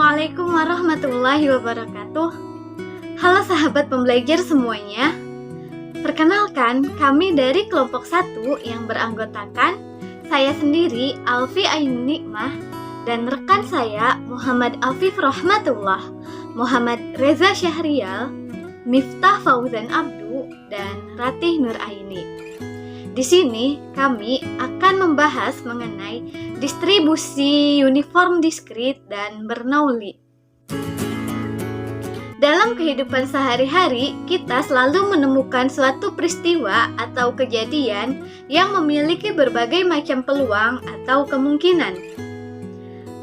Assalamualaikum warahmatullahi wabarakatuh. Halo sahabat pembelajar semuanya. Perkenalkan, kami dari kelompok 1 yang beranggotakan saya sendiri, Alfi Ainun Nikmah, dan rekan saya, Muhammad Afif Rahmatullah, Muhammad Reza Syahrial, Miftah Fauzan Abdu, dan Ratih Nur Aini. Di sini kami akan membahas mengenai distribusi uniform diskrit dan Bernoulli. Dalam kehidupan sehari-hari, kita selalu menemukan suatu peristiwa atau kejadian yang memiliki berbagai macam peluang atau kemungkinan.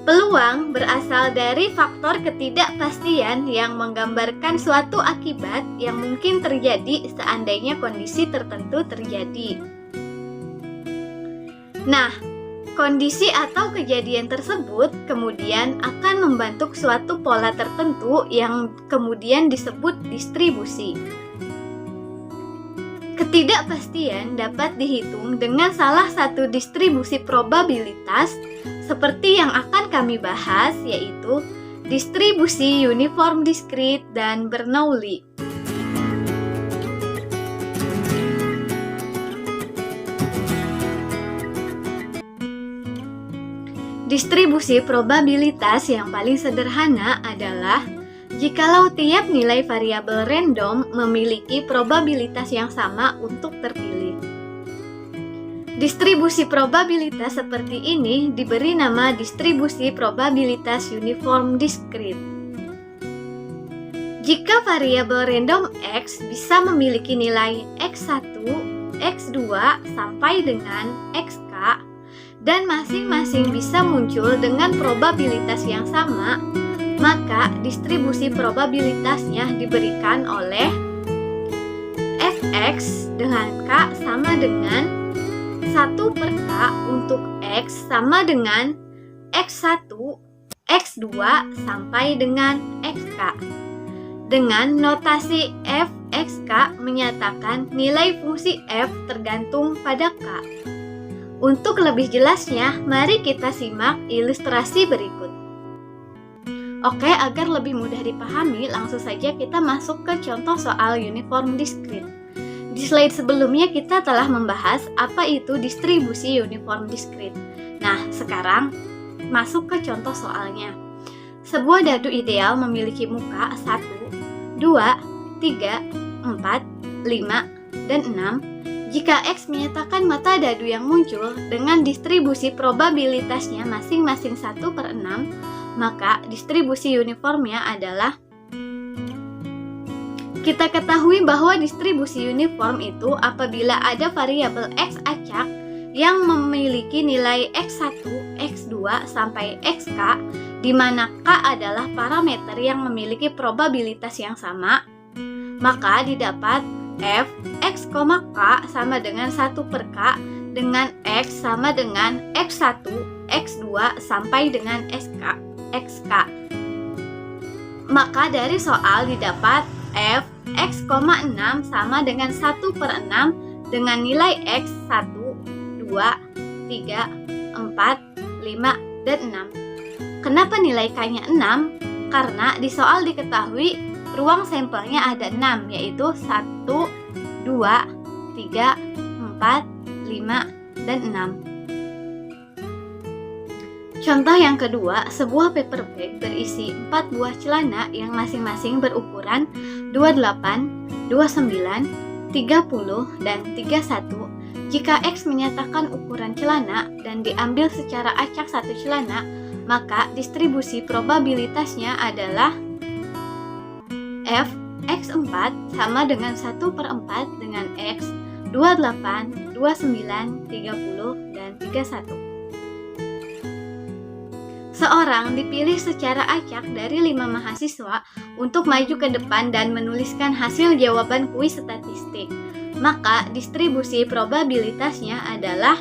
Peluang berasal dari faktor ketidakpastian yang menggambarkan suatu akibat yang mungkin terjadi seandainya kondisi tertentu terjadi. Nah, kondisi atau kejadian tersebut kemudian akan membentuk suatu pola tertentu yang kemudian disebut distribusi. Ketidakpastian dapat dihitung dengan salah satu distribusi probabilitas seperti yang akan kami bahas, yaitu distribusi uniform diskrit dan Bernoulli. Distribusi probabilitas yang paling sederhana adalah jikalau tiap nilai variabel random memiliki probabilitas yang sama untuk terpilih. Distribusi probabilitas seperti ini diberi nama distribusi probabilitas uniform diskrit. Jika variabel random X bisa memiliki nilai X1, X2 sampai dengan XK, dan masing-masing bisa muncul dengan probabilitas yang sama, maka distribusi probabilitasnya diberikan oleh Fx dengan K sama dengan 1 per K untuk X sama dengan X1, X2 sampai dengan XK. Dengan notasi Fxk menyatakan nilai fungsi F tergantung pada K. Untuk lebih jelasnya, mari kita simak ilustrasi berikut. Oke, agar lebih mudah dipahami, langsung saja kita masuk ke contoh soal uniform diskrit. Di slide sebelumnya kita telah membahas apa itu distribusi uniform diskrit. Nah, sekarang masuk ke contoh soalnya. Sebuah dadu ideal memiliki muka 1, 2, 3, 4, 5, dan 6. Jika X menyatakan mata dadu yang muncul dengan distribusi probabilitasnya masing-masing 1 per 6, maka distribusi uniformnya adalah, kita ketahui bahwa distribusi uniform itu apabila ada variabel X acak yang memiliki nilai X1, X2 sampai XK, di mana K adalah parameter yang memiliki probabilitas yang sama, maka didapat F X, K sama dengan 1 per K dengan X sama dengan X1, X2 sampai dengan XK. Maka dari soal didapat F X, 6 sama dengan 1 per 6 dengan nilai X 1, 2, 3, 4, 5, dan 6. Kenapa nilai K-nya 6? Karena di soal diketahui ruang sampelnya ada 6, yaitu 1, 2, 3, 4, 5, dan 6. Contoh yang kedua, sebuah paper bag berisi 4 buah celana yang masing-masing berukuran 28, 29, 30, dan 31. Jika X menyatakan ukuran celana dan diambil secara acak satu celana, maka distribusi probabilitasnya adalah F X4 sama dengan 1 per 4 dengan X 28, 29, 30, dan 31. Seorang dipilih secara acak dari 5 mahasiswa untuk maju ke depan dan menuliskan hasil jawaban kuis statistik. Maka distribusi probabilitasnya adalah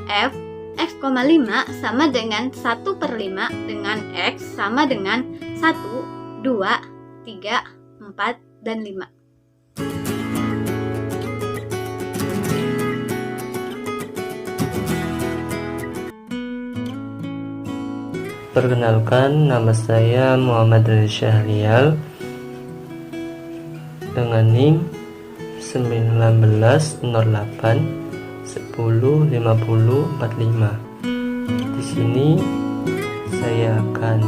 F X,5 sama dengan 1 per 5 dengan X sama dengan 1, 2, 3, 4, dan 5. Perkenalkan, nama saya Muhammad Rizal Syahrial dengan NIM 1908 10 50 45. Di sini saya akan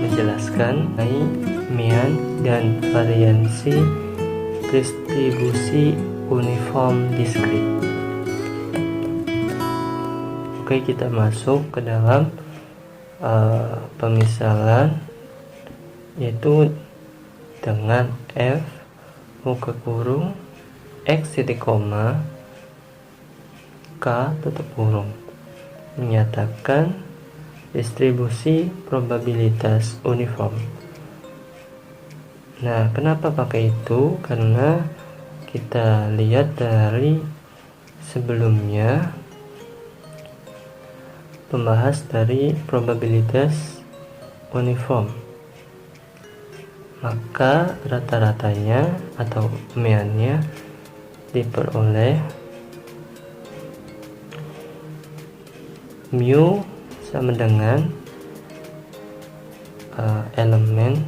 menjelaskan mengenai mean dan variansi distribusi uniform diskrit. Oke, kita masuk ke dalam pemisalan, yaitu dengan F buka kurung X titik koma K tutup kurung menyatakan distribusi probabilitas uniform. Nah, kenapa pakai itu? Karena kita lihat dari sebelumnya membahas dari probabilitas uniform, maka rata-ratanya atau meannya diperoleh mu sama dengan elemen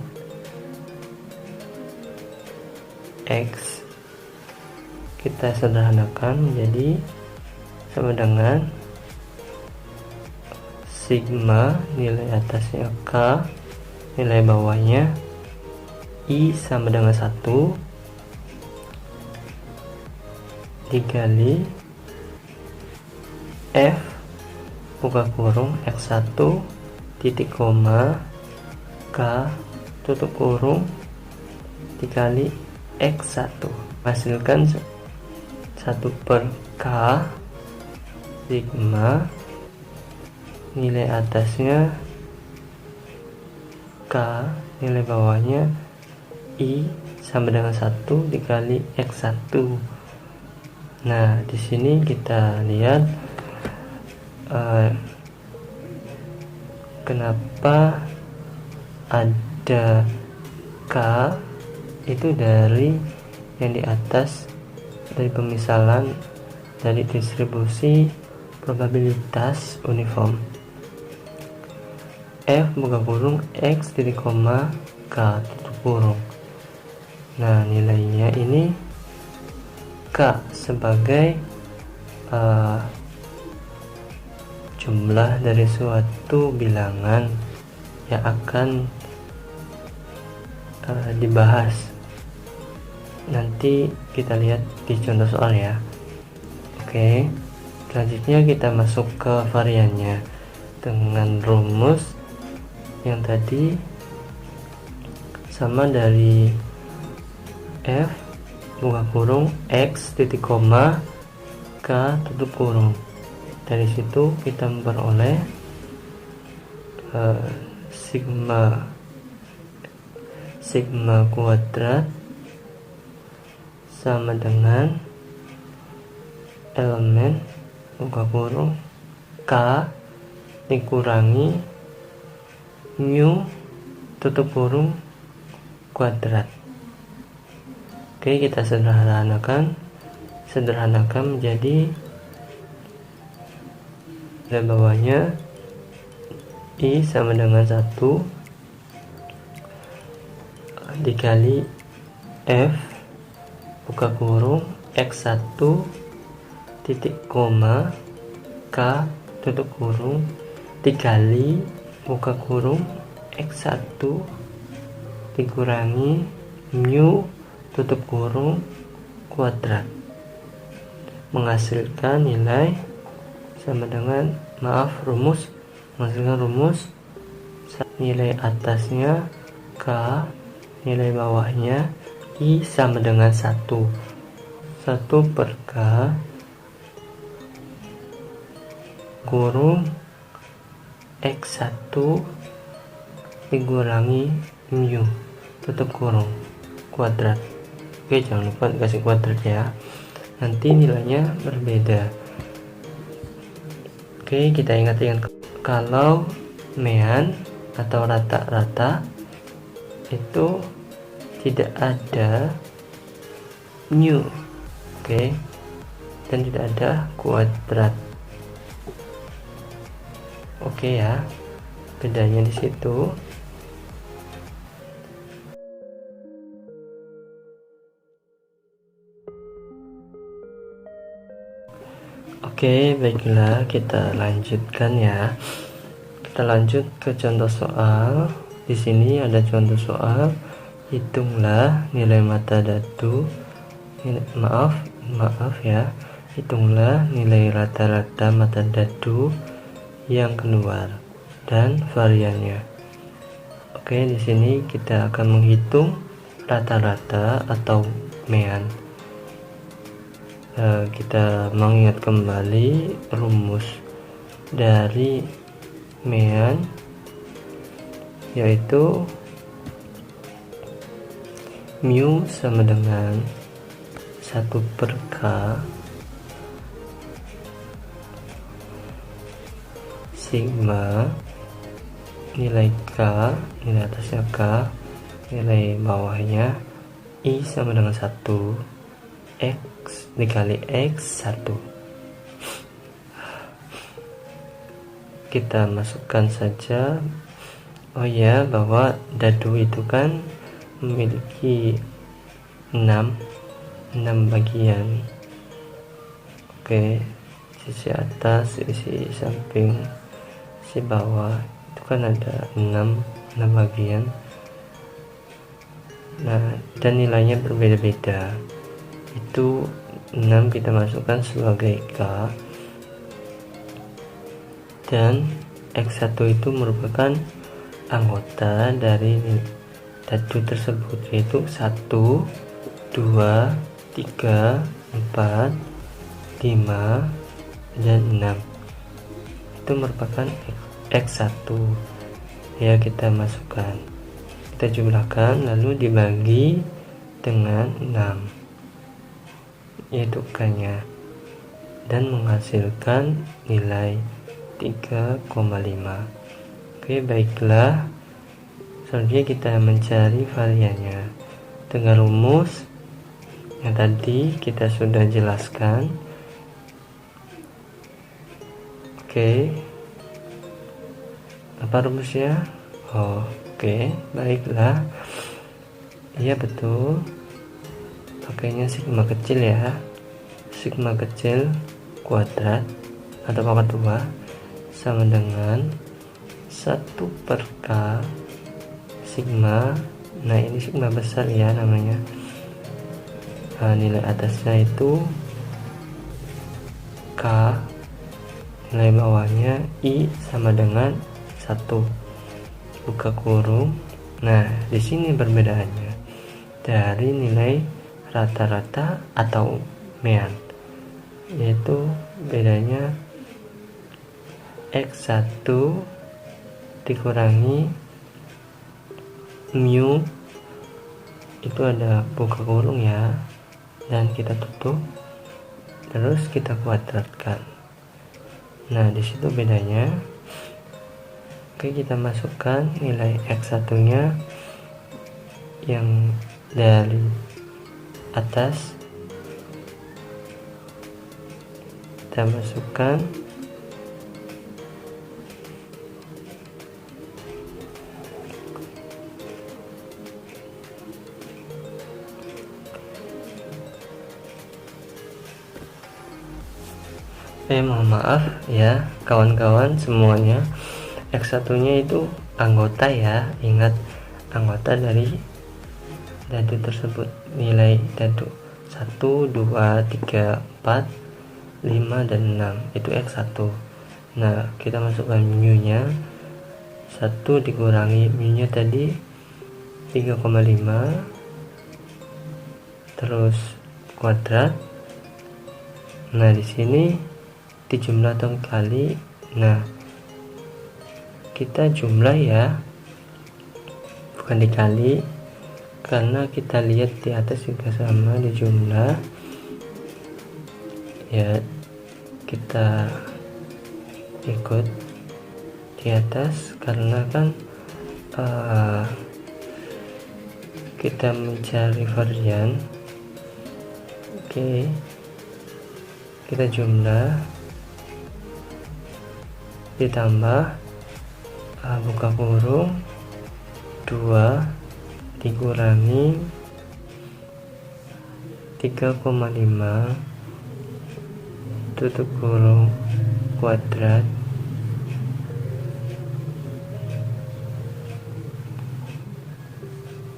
X, kita sederhanakan menjadi sama dengan sigma nilai atasnya K, nilai bawahnya I sama dengan 1 dikali F buka kurung X1 titik koma K tutup kurung dikali X1, hasilkan 1 per K sigma nilai atasnya K, nilai bawahnya I sama dengan 1 dikali X1. Nah, di sini kita lihat kenapa ada K itu dari yang di atas, dari pemisalan dari distribusi probabilitas uniform. F buka kurung X titik koma K tutup kurung. Nah, nilainya ini K sebagai jumlah dari suatu bilangan yang akan dibahas. Nanti kita lihat di contoh soal ya. Oke, selanjutnya kita masuk ke variannya dengan rumus yang tadi sama dari F buka kurung X titik koma K tutup kurung. Dari situ kita memperoleh sigma kuadrat sama dengan elemen buka kurung K dikurangi mu tutup kurung kuadrat. Oke, kita sederhanakan menjadi nilai bawahnya I sama dengan 1 dikali F buka kurung X1 titik koma K tutup kurung dikali buka kurung X1 dikurangi mu tutup kurung kuadrat, menghasilkan nilai sama dengan menghasilkan rumus nilai atasnya K, nilai bawahnya I sama dengan 1 per K kurung X1 dikurangi mu tutup kurung kuadrat. Oke, jangan lupa dikasih kuadrat ya, nanti nilainya berbeda. Oke, kita ingat kalau mean atau rata-rata itu tidak ada mu, oke, dan tidak ada kuadrat. Oke ya. bedanya di situ. Oke, baiklah, kita lanjutkan ya. Kita lanjut ke contoh soal. Di sini ada contoh soal, hitunglah nilai mata dadu. Maaf ya. Hitunglah nilai rata-rata mata dadu yang keluar dan variannya. Oke, di sini kita akan menghitung rata-rata atau mean. Kita mengingat kembali rumus dari mean, yaitu mu sama dengan 1/k sigma nilai k, nilai atasnya k, nilai bawahnya i sama dengan 1 X dikali X1. Kita masukkan saja, oh ya, bahwa dadu itu kan memiliki 6 bagian. Oke, sisi atas, sisi samping, sisi bawah itu kan ada 6 bagian. Nah, dan nilainya berbeda-beda. Itu 6 kita masukkan sebagai K, dan X1 itu merupakan anggota dari dadu tersebut, yaitu 1, 2, 3, 4, 5, dan 6. Itu merupakan X1 ya. Kita masukkan, kita jumlahkan, lalu dibagi dengan 6, yaitu K-nya, dan menghasilkan nilai 3,5. Oke, baiklah, selanjutnya kita mencari variannya dengan rumus yang tadi kita sudah jelaskan. Oke, apa rumusnya? Oke, baiklah, iya betul, pakainya sigma kecil ya, sigma kecil kuadrat atau pangkat 2 sama dengan 1/k sigma. Nah, ini sigma besar ya namanya. Nilai atasnya itu k, nilai bawahnya i sama dengan 1 buka kurung. Nah, di sini perbedaannya dari nilai rata-rata atau mean, yaitu bedanya X1 dikurangi mu, itu ada buka kurung ya, dan kita tutup, terus kita kuadratkan. Nah, di situ bedanya. Oke, kita masukkan nilai X1 nya yang dari atas, kita masukkan, mohon maaf ya kawan-kawan semuanya, X1 nya itu anggota ya, ingat, anggota dari dadu tersebut. Nilai dadu 1, 2, 3, 4, 5, dan 6 itu X1. Nah, kita masukkan mu nya 1 dikurangi mu nya tadi 3,5, terus kuadrat. Nah, di sini dijumlah atau kali. Nah, kita jumlah ya, bukan dikali, karena kita lihat di atas juga sama dijumlah ya. Kita ikut di atas karena kan kita mencari varian. Oke, kita jumlah ditambah buka kurung 2 dikurangi 3,5 tutup kurung kuadrat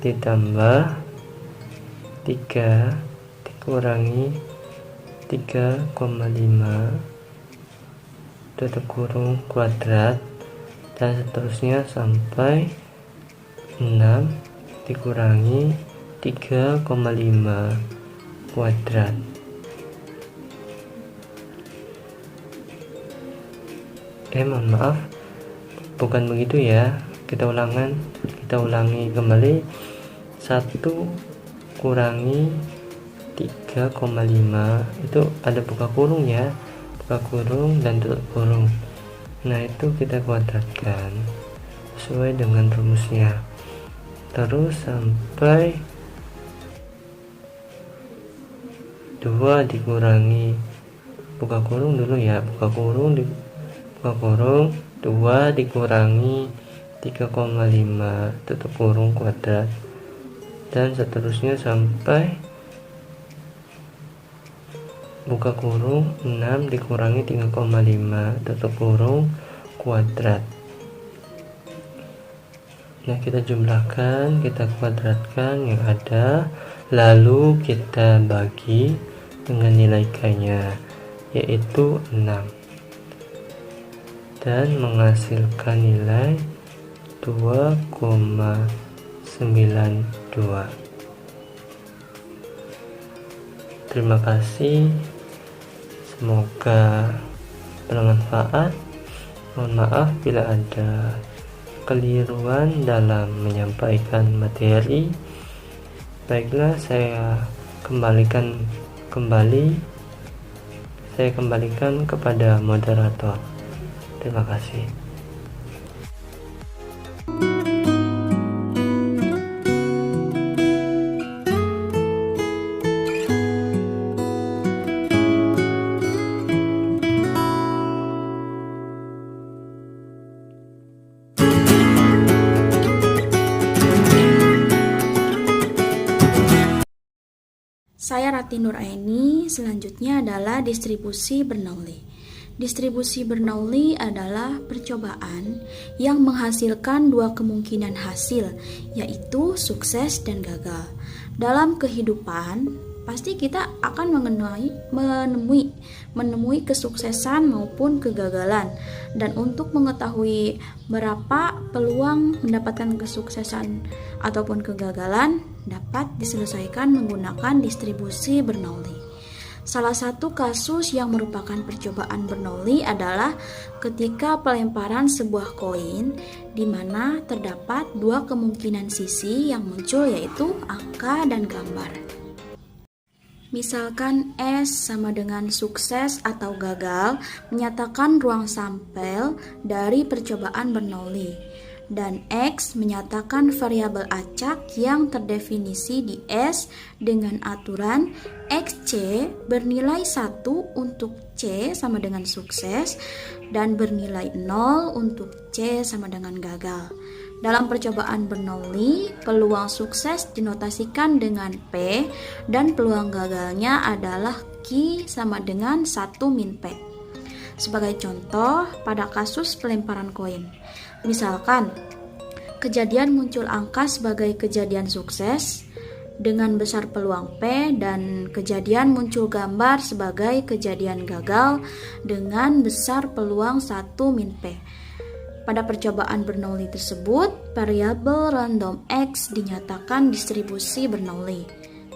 ditambah 3 dikurangi 3,5 tutup kurung kuadrat, dan seterusnya sampai 6 dikurangi 3,5 kuadrat. Mohon maaf, bukan begitu ya. Kita ulangi kembali. 1 kurangi 3,5 itu ada buka kurung ya, buka kurung dan tutup kurung. Nah, itu kita kuadratkan sesuai dengan rumusnya. Terus sampai 2 dikurangi buka kurung dulu ya, buka kurung 2 dikurangi 3,5 tutup kurung kuadrat, dan seterusnya sampai buka kurung 6 dikurangi 3,5 tutup kurung kuadrat. Nah, kita jumlahkan, kita kuadratkan yang ada, lalu kita bagi dengan nilai K-nya, yaitu 6, dan menghasilkan nilai 2,92. Terima kasih, semoga bermanfaat. Mohon maaf bila ada keliruan dalam menyampaikan materi. Baiklah, saya kembalikan kepada moderator. Terima kasih. Saya Rati Nuraini. Selanjutnya adalah distribusi Bernoulli. Distribusi Bernoulli adalah percobaan yang menghasilkan dua kemungkinan hasil, yaitu sukses dan gagal. Dalam kehidupan, pasti kita akan menemui kesuksesan maupun kegagalan. Dan untuk mengetahui berapa peluang mendapatkan kesuksesan ataupun kegagalan dapat diselesaikan menggunakan distribusi Bernoulli. Salah satu kasus yang merupakan percobaan Bernoulli adalah ketika pelemparan sebuah koin di mana terdapat dua kemungkinan sisi yang muncul, yaitu angka dan gambar. Misalkan S sama dengan sukses atau gagal menyatakan ruang sampel dari percobaan Bernoulli, dan X menyatakan variabel acak yang terdefinisi di S dengan aturan XC bernilai 1 untuk C sama dengan sukses dan bernilai 0 untuk C sama dengan gagal. Dalam percobaan Bernoulli, peluang sukses dinotasikan dengan P dan peluang gagalnya adalah Q sama dengan 1 min P. Sebagai contoh, pada kasus pelemparan koin, misalkan kejadian muncul angka sebagai kejadian sukses dengan besar peluang P dan kejadian muncul gambar sebagai kejadian gagal dengan besar peluang 1 min P. Pada percobaan Bernoulli tersebut, variabel random X dinyatakan distribusi Bernoulli.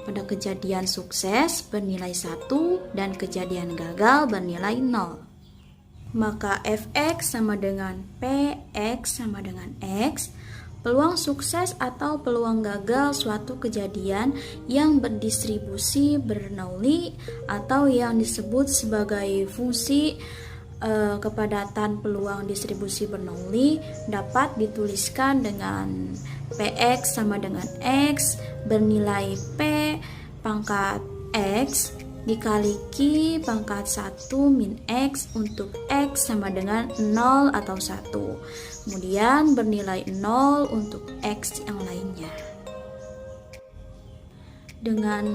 Pada kejadian sukses bernilai 1 dan kejadian gagal bernilai 0. Maka Fx sama dengan Px sama dengan X, peluang sukses atau peluang gagal suatu kejadian yang berdistribusi Bernoulli atau yang disebut sebagai fungsi kepadatan peluang distribusi Bernoulli dapat dituliskan dengan Px sama dengan X bernilai P pangkat X dikali Q pangkat 1 min X untuk X sama dengan 0 atau 1. Kemudian bernilai 0 untuk X yang lainnya. Dengan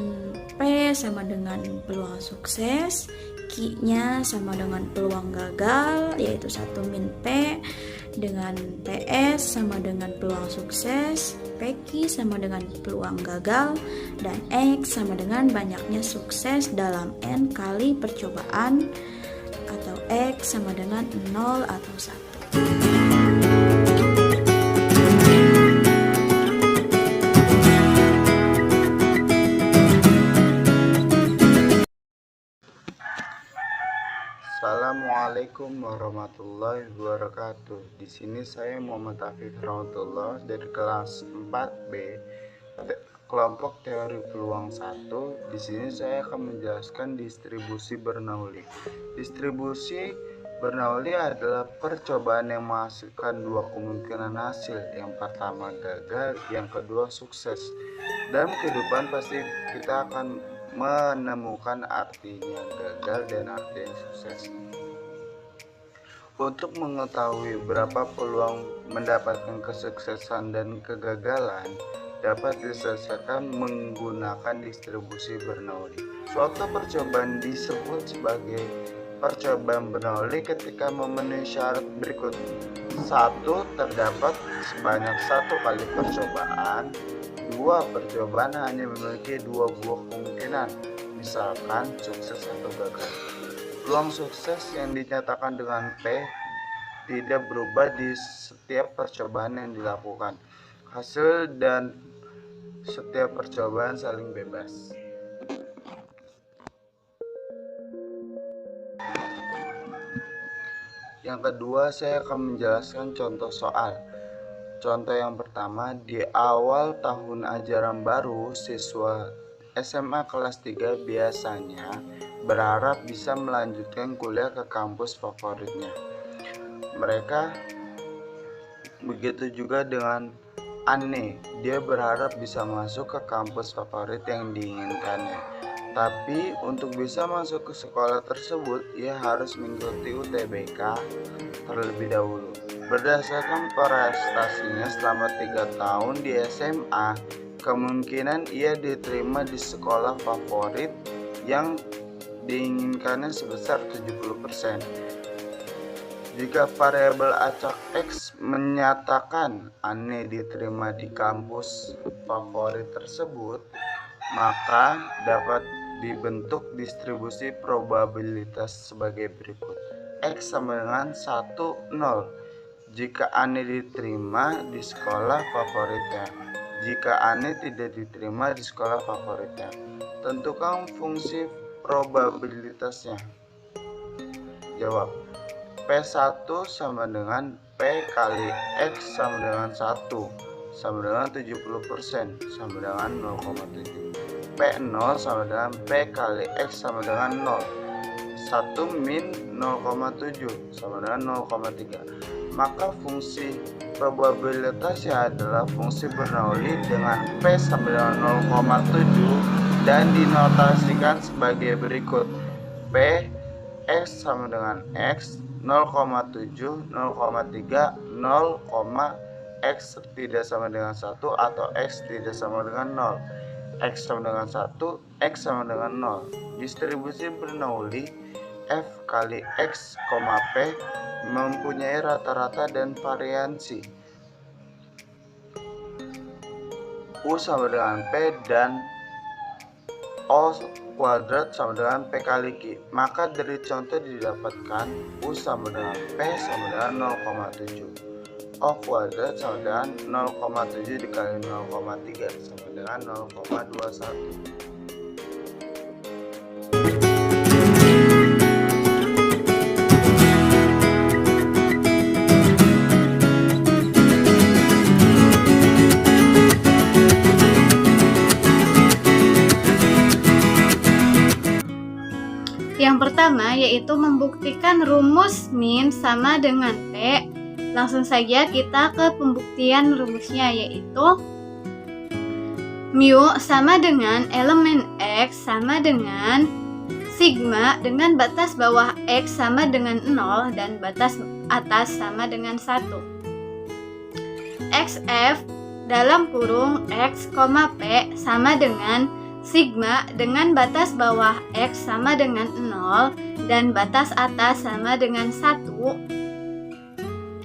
P sama dengan peluang sukses, Q-nya sama dengan peluang gagal, yaitu 1 min P. Dengan PS sama dengan peluang sukses, PQ sama dengan peluang gagal, dan X sama dengan banyaknya sukses dalam N kali percobaan, atau X sama dengan 0 atau 1. Assalamualaikum warahmatullahi wabarakatuh. Di sini saya Muhammad Afif Rahmatullah dari kelas 4B kelompok teori peluang 1. Di sini saya akan menjelaskan distribusi Bernoulli. Distribusi Bernoulli adalah percobaan yang menghasilkan dua kemungkinan hasil. Yang pertama gagal, yang kedua sukses. Dalam kehidupan pasti kita akan menemukan artinya gagal dan artinya sukses. Untuk mengetahui berapa peluang mendapatkan kesuksesan dan kegagalan dapat diselesaikan menggunakan distribusi Bernoulli. Suatu percobaan disebut sebagai percobaan Bernoulli ketika memenuhi syarat berikut. 1. Terdapat sebanyak 1 kali percobaan. 2. Percobaan hanya memiliki 2 buah kemungkinan, misalkan sukses atau gagal. Peluang sukses yang dinyatakan dengan P tidak berubah di setiap percobaan yang dilakukan. Hasil dan setiap percobaan saling bebas. Yang kedua, saya akan menjelaskan contoh soal. Contoh yang pertama, di awal tahun ajaran baru, siswa SMA kelas 3 biasanya berharap bisa melanjutkan kuliah ke kampus favoritnya. Mereka begitu juga dengan Anne, dia berharap bisa masuk ke kampus favorit yang diinginkannya. Tapi untuk bisa masuk ke sekolah tersebut, ia harus mengikuti UTBK terlebih dahulu. Berdasarkan prestasinya selama 3 tahun di SMA, kemungkinan ia diterima di sekolah favorit yang diinginkannya sebesar 70%. Jika variabel acak X menyatakan Anne diterima di kampus favorit tersebut, maka dapat dibentuk distribusi probabilitas sebagai berikut. X sama dengan 1, 0 jika Anne diterima di sekolah favoritnya. Jika Anne tidak diterima di sekolah favoritnya, tentukan fungsi probabilitasnya. Jawab, P1 sama dengan P kali X sama dengan 1 sama dengan 70% sama dengan 0,7. P0 sama dengan P kali X sama dengan 0. 1 min 0,7 sama dengan 0,3. Maka fungsi probabilitasnya adalah fungsi Bernoulli dengan P sama dengan 0,7 dan dinotasikan sebagai berikut. P X sama dengan X 0,7, 0,3, 0, X tidak sama dengan 1 atau X tidak sama dengan 0. X sama dengan 1, X sama dengan 0. Distribusi Bernoulli F kali X, P mempunyai rata-rata dan variansi. U sama dengan P dan O kuadrat sama dengan P kali Q. Maka dari contoh didapatkan U sama dengan P sama dengan 0,7. O kuadrat sama dengan 0,7 dikali 0,3 sama dengan 0,21. Yang pertama yaitu membuktikan rumus min sama dengan P. Langsung saja kita ke pembuktian rumusnya, yaitu mu sama dengan elemen X sama dengan sigma dengan batas bawah X sama dengan 0 dan batas atas sama dengan 1. XF dalam kurung X, P sama dengan sigma dengan batas bawah X sama dengan 0 dan batas atas sama dengan 1.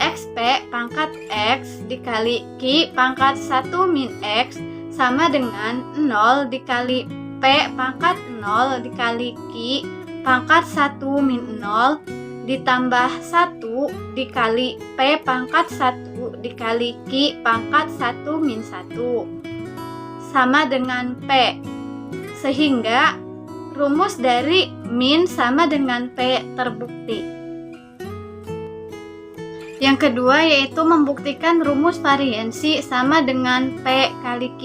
XP pangkat X dikali Q pangkat 1 min X sama dengan 0 dikali P pangkat 0 dikali Q pangkat 1 min 0 ditambah 1 dikali P pangkat 1 dikali Q pangkat 1 min 1 sama dengan P. Sehingga rumus dari min sama dengan P terbukti. Yang kedua yaitu membuktikan rumus variansi sama dengan P kali Q.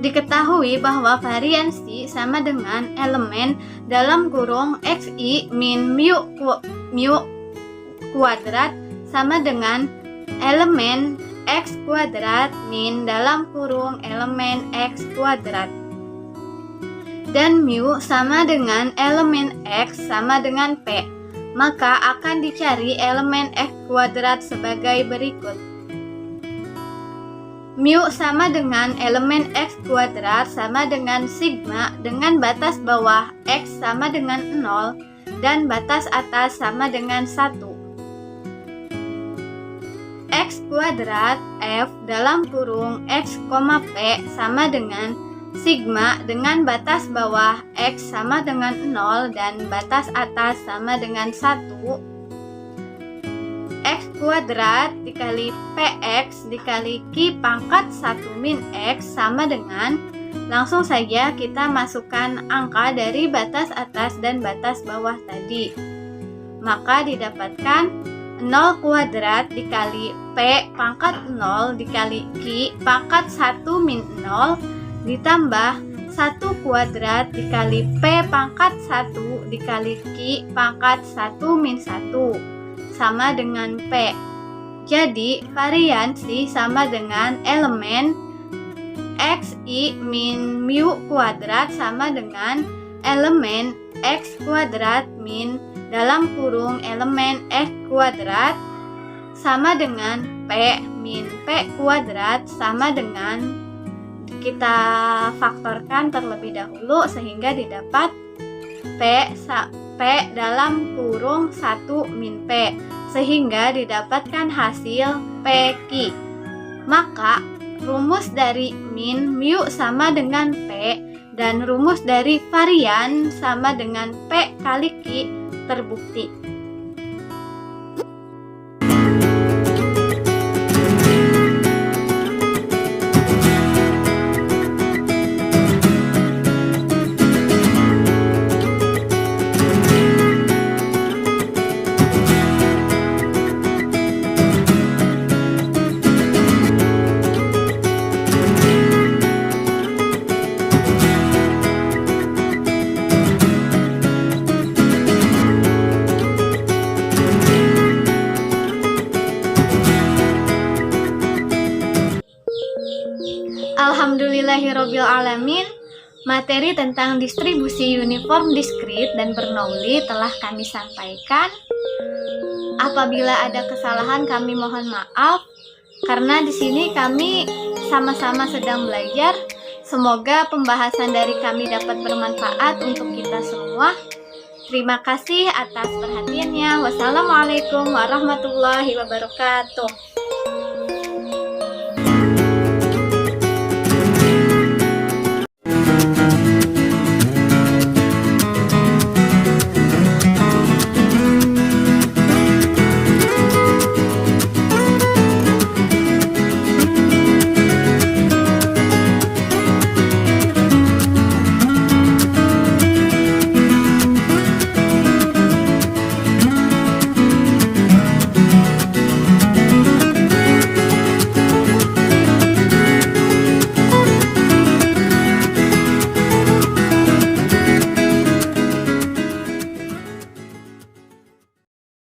Diketahui bahwa variansi sama dengan elemen dalam kurung xi min mu kuadrat sama dengan elemen x kuadrat min dalam kurung elemen x kuadrat. Dan mu sama dengan elemen x sama dengan P, maka akan dicari elemen x kuadrat sebagai berikut. Mu sama dengan elemen x kuadrat sama dengan sigma dengan batas bawah x sama dengan 0 dan batas atas sama dengan 1. X kuadrat F dalam kurung x, P sama dengan sigma dengan batas bawah X sama dengan 0 dan batas atas sama dengan 1. X kuadrat dikali PX dikali Q pangkat 1 min X sama dengan, langsung saja kita masukkan angka dari batas atas dan batas bawah tadi. Maka didapatkan 0 kuadrat dikali P pangkat 0 dikali Q pangkat 1 min 0 ditambah 1 kuadrat dikali P pangkat 1 dikali Q pangkat 1 min 1 sama dengan P. Jadi variansi sama dengan elemen xi min mu kuadrat sama dengan elemen x kuadrat min dalam kurung elemen x kuadrat sama dengan P min P kuadrat sama dengan, kita faktorkan terlebih dahulu sehingga didapat P dalam kurung 1 min P sehingga didapatkan hasil PQ. Maka rumus dari min mu sama dengan P dan rumus dari varian sama dengan P kali Q terbukti. Alhamdulillahirabbil alamin. Materi tentang distribusi uniform diskrit dan Bernoulli telah kami sampaikan. Apabila ada kesalahan kami mohon maaf karena di sini kami sama-sama sedang belajar. Semoga pembahasan dari kami dapat bermanfaat untuk kita semua. Terima kasih atas perhatiannya. Wassalamualaikum warahmatullahi wabarakatuh.